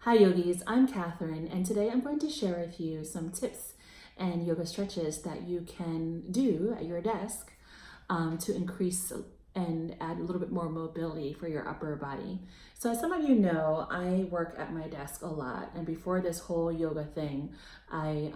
Hi yogis, I'm Catherine, and today I'm going to share with you some tips and yoga stretches that you can do at your desk to increase and add a little bit more mobility for your upper body. So as some of you know, I work at my desk a lot, and before this whole yoga thing, I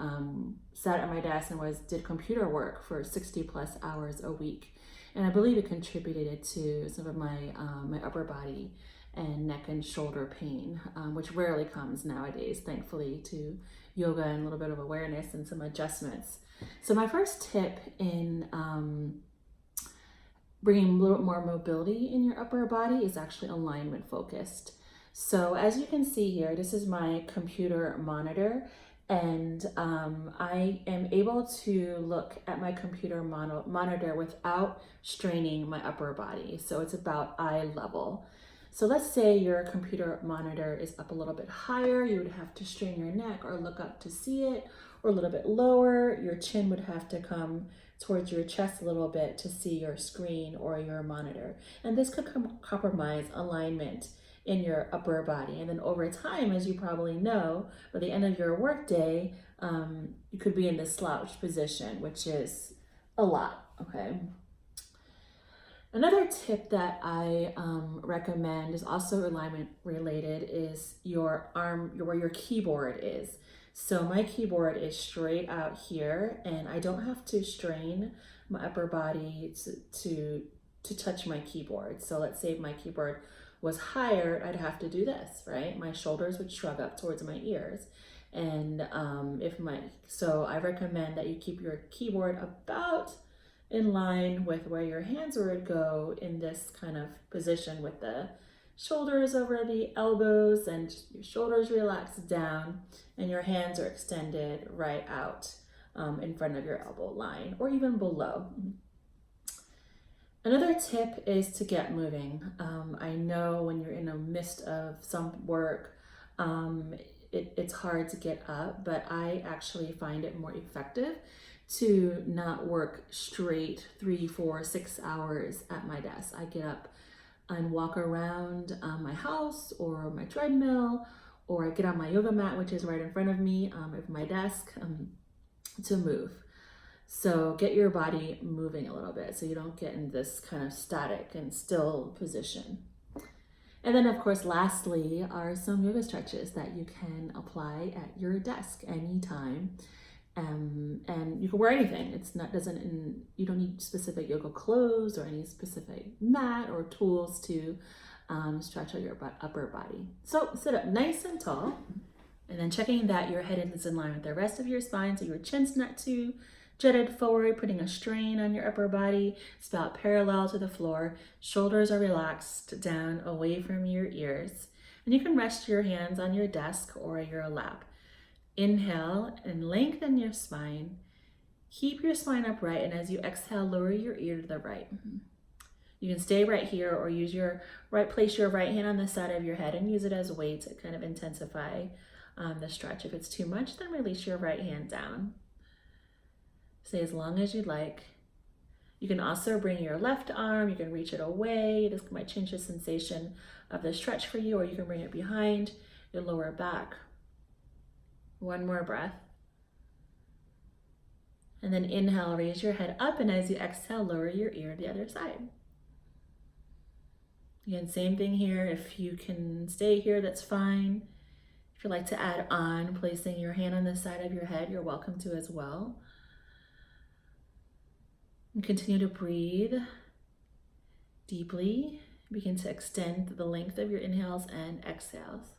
sat at my desk and did computer work for 60 plus hours a week. And I believe it contributed to some of my upper body and neck and shoulder pain, which rarely comes nowadays, thankfully, to yoga and a little bit of awareness and some adjustments. So my first tip in bringing a little bit more mobility in your upper body is actually alignment focused. So as you can see here, this is my computer monitor, and I am able to look at my computer monitor without straining my upper body. So it's about eye level. So let's say your computer monitor is up a little bit higher, you would have to strain your neck or look up to see it, or a little bit lower, your chin would have to come towards your chest a little bit to see your screen or your monitor. And this could compromise alignment in your upper body. And then over time, as you probably know, by the end of your workday, you could be in this slouched position, which is a lot, okay? Another tip that I recommend is also alignment related is your arm, where your keyboard is. So my keyboard is straight out here, and I don't have to strain my upper body to touch my keyboard. So let's say if my keyboard was higher, I'd have to do this, right? My shoulders would shrug up towards my ears. And so I recommend that you keep your keyboard about in line with where your hands would go in this kind of position, with the shoulders over the elbows and your shoulders relaxed down and your hands are extended right out in front of your elbow line or even below. Another tip is to get moving. I know when you're in the midst of some work, it's hard to get up, but I actually find it more effective to not work straight 3, 4, 6 hours at my desk. I get up and walk around my house or my treadmill, or I get on my yoga mat, which is right in front of me at my desk, to move. So get your body moving a little bit so you don't get in this kind of static and still position. And then of course, lastly, are some yoga stretches that you can apply at your desk anytime. And you can wear anything. You don't need specific yoga clothes or any specific mat or tools to stretch out your upper body. So sit up nice and tall, and then checking that your head is in line with the rest of your spine, so your chin's not too jutted forward, putting a strain on your upper body. It's about parallel to the floor. Shoulders are relaxed down away from your ears. And you can rest your hands on your desk or your lap. Inhale and lengthen your spine. Keep your spine upright, and as you exhale, lower your ear to the right. You can stay right here or place your right hand on the side of your head and use it as weight to kind of intensify the stretch. If it's too much, then release your right hand down. Stay as long as you'd like. You can also bring your left arm, you can reach it away. This might change the sensation of the stretch for you, or you can bring it behind your lower back. One more breath. And then inhale, raise your head up, and as you exhale, lower your ear to the other side. Again, same thing here. If you can stay here, that's fine. If you'd like to add on, placing your hand on the side of your head, you're welcome to as well. And continue to breathe deeply. Begin to extend the length of your inhales and exhales.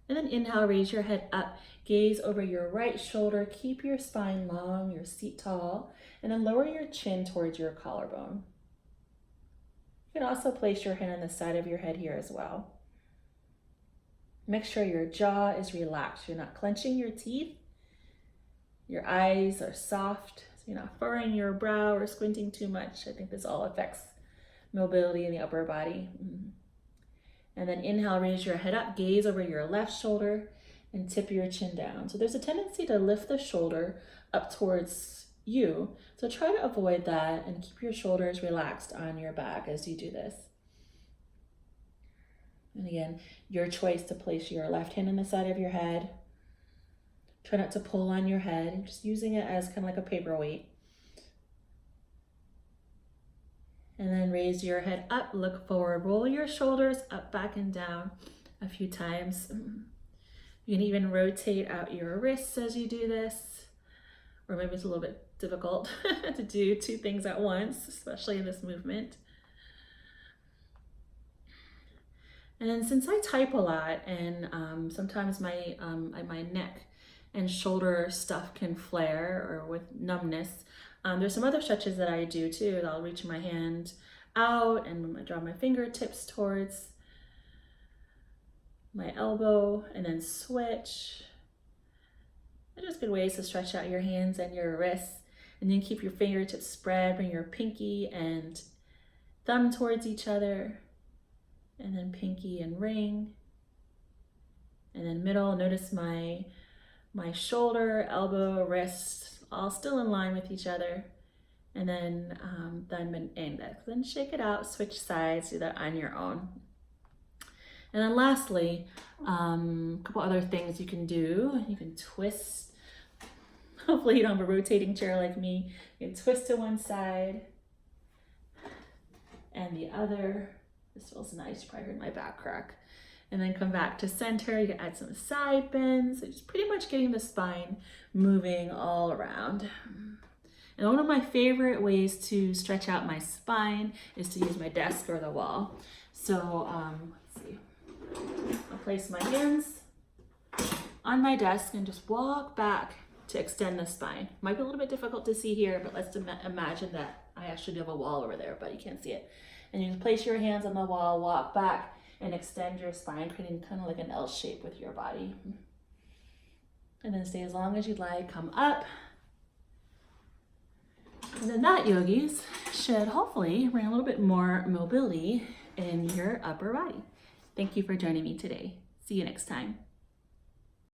And then inhale, raise your head up, gaze over your right shoulder, keep your spine long, your seat tall, and then lower your chin towards your collarbone. You can also place your hand on the side of your head here as well. Make sure your jaw is relaxed. You're not clenching your teeth. Your eyes are soft, so you're not furrowing your brow or squinting too much. I think this all affects mobility in the upper body. And then inhale, raise your head up, gaze over your left shoulder, and tip your chin down. So there's a tendency to lift the shoulder up towards you. So try to avoid that and keep your shoulders relaxed on your back as you do this. And again, your choice to place your left hand on the side of your head. Try not to pull on your head, just using it as kind of like a paperweight. And then raise your head up, look forward, roll your shoulders up, back, and down a few times. You can even rotate out your wrists as you do this, or maybe it's a little bit difficult to do two things at once, especially in this movement. And then since I type a lot and sometimes my neck and shoulder stuff can flare or with numbness, there's some other stretches that I do too. I'll reach my hand out and I draw my fingertips towards my elbow and then switch. They're just good ways to stretch out your hands and your wrists. And then keep your fingertips spread, bring your pinky and thumb towards each other. And then pinky and ring. And then middle, notice my shoulder, elbow, wrist, all still in line with each other. And then thumb and index. Then shake it out, switch sides, do that on your own. And then lastly, a couple other things you can do. You can twist. Hopefully you don't have a rotating chair like me. You can twist to one side and the other. This feels nice. You probably heard my back crack. And then come back to center. You can add some side bends. So just pretty much getting the spine moving all around. And one of my favorite ways to stretch out my spine is to use my desk or the wall. So let's see. I'll place my hands on my desk and just walk back to extend the spine. Might be a little bit difficult to see here, but let's imagine that I actually do have a wall over there, but you can't see it. And you just place your hands on the wall, walk back, and extend your spine, creating kind of like an L shape with your body. And then stay as long as you'd like, come up. And then that, yogis, should hopefully bring a little bit more mobility in your upper body. Thank you for joining me today. See you next time.